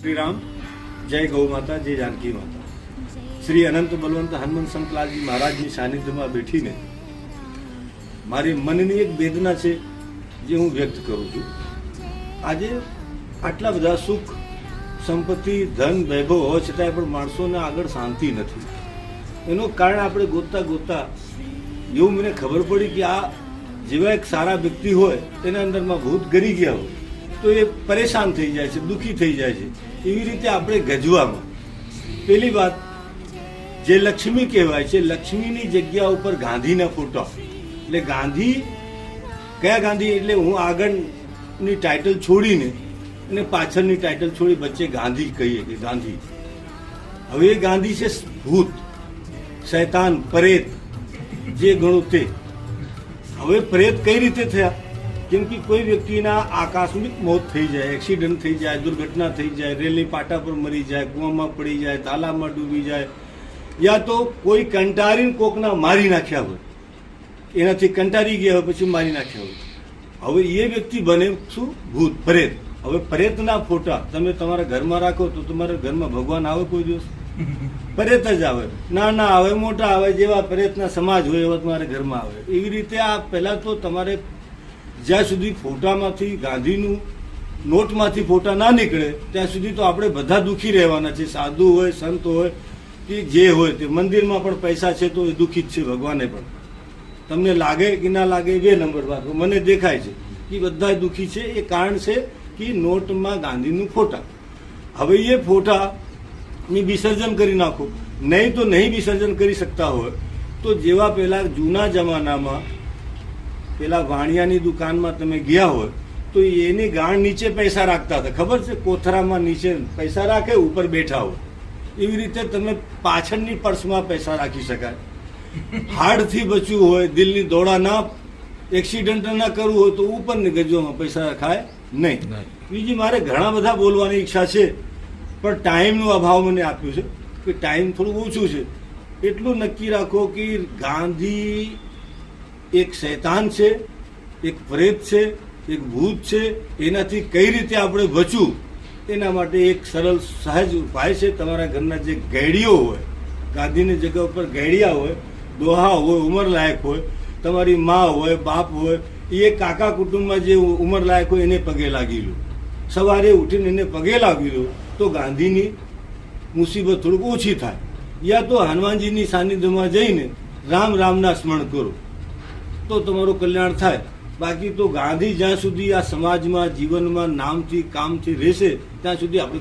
श्री राम, जय गौ माता, जय जानकी माता। श्री अनंत बलवंत हनुमंत संतलालजी महाराजની સાનિધ્યમાં બેઠીને મારી મનની એક વેદના છે જે હું વ્યક્ત કરું છું। આજે આટલા બધા સુખ સંપત્તિ ધન વૈભવ હોવા છતાંય પણ માણસોને આગળ શાંતિ નથી। એનું કારણ આપણે ગોતતા ગોતતા એવું મને ખબર પડી કે આ જેવા એક સારા વ્યક્તિ હોય તેના અંદરમાં ભૂત ગરી ગયા હોય તો એ પરેશાન થઈ જાય છે, દુઃખી થઈ જાય છે। એવી રીતે આપણે ગજવામાં પહેલી વાત જે લક્ષ્મી કહેવાય છે, લક્ષ્મીની જગ્યા ઉપર ગાંધીના ફોટા, એટલે ગાંધી કયા ગાંધી એટલે હું આગળની ટાઇટલ છોડીને અને પાછળની ટાઇટલ છોડી વચ્ચે ગાંધી કહીએ કે ગાંધી। હવે એ ગાંધી છે ભૂત, શૈતાન, પ્રેત, જે ગણું તે। હવે પ્રેત કઈ રીતે થયા? કેમ કે કોઈ વ્યક્તિના આકસ્મિક મોત થઈ જાય, એક્સિડન્ટ થઈ જાય, દુર્ઘટના થઈ જાય, રેલની પાટા પર મરી જાય, કૂવામાં પડી જાય, તાલામાં ડૂબી જાય, યા તો કોઈ કંટારીને કોકના મારી નાખ્યા હોય, એનાથી કંટારી ગયા હોય પછી મારી નાખ્યા હોય। હવે એ વ્યક્તિ બને શું? ભૂત, પ્રેત। હવે પ્રેતના ફોટા તમે તમારા ઘરમાં રાખો તો તમારા ઘરમાં ભગવાન આવે કોઈ દિવસ? પ્રેત જ આવે, નાના આવે, મોટા આવે, જેવા પ્રેતના સમાજ હોય એવા તમારા ઘરમાં આવે। એવી રીતે આ પહેલા તો તમારે જ્યાં સુધી ફોટામાંથી ગાંધીનું નોટમાંથી ફોટા ના નીકળે ત્યાં સુધી તો આપણે બધા દુઃખી રહેવાના છે। સાધુ હોય, સંત હોય કે જે હોય તે, મંદિરમાં પણ પૈસા છે તો એ દુઃખી જ છે, ભગવાને પણ। તમને લાગે કે ના લાગે બે નંબર વાત, મને દેખાય છે કે બધા દુઃખી છે। એ કારણ છે કે નોટમાં ગાંધીનું ફોટા। હવે એ ફોટાની વિસર્જન કરી નાખો, નહીં તો નહીં વિસર્જન કરી શકતા હોય તો જેવા પેલા જૂના જમાનામાં પેલા વાણિયાની દુકાનમાં તમે ગયા હોય તો એની ગાણ નીચે પૈસા રાખતા હતા, ખબર છે? કોથરામાં નીચે પૈસા રાખે, ઉપર બેઠા હોય। એવી રીતે તમે પાછળની પર્સમાં પૈસા રાખી શકાય। હાર્ટથી બચવું હોય, દિલની દોડા ના, એક્સિડન્ટ ના કરવું હોય તો ઉપરની ગજવામાં પૈસા રખાય નહીં। બીજી મારે ઘણા બધા બોલવાની ઈચ્છા છે પણ ટાઈમનો અભાવ મને આપ્યો છે કે ટાઈમ થોડું ઓછું છે। એટલું નક્કી રાખો કે ગાંધી એક શૈતાન છે, એક પ્રેત છે, એક ભૂત છે। એનાથી કઈ રીતે આપણે બચવું એના માટે એક સરળ સહજ ઉપાય છે। તમારા ઘરના જે ગેડીઓ હોય, ગાંધીની જગ્યા ઉપર ગેડિયા હોય, ડોહા હોય, ઉંમરલાયક હોય, તમારી મા હોય, બાપ હોય, એ કાકા કુટુંબમાં જે ઉંમરલાયક હોય એને પગે લાગી લો। સવારે ઉઠીને એને પગે લાગી લો તો ગાંધીની મુસીબત થોડુંક ઓછી થાય। યા તો હનુમાનજીની સાનિધ્યમાં જઈને રામ રામના સ્મરણ કરો તો તમારું કલ્યાણ થાય। બાકી તો ગાંધી જ્યાં સુધી આ સમાજમાં, જીવનમાં નામથી કામથી રહેશે ત્યાં સુધી આપણે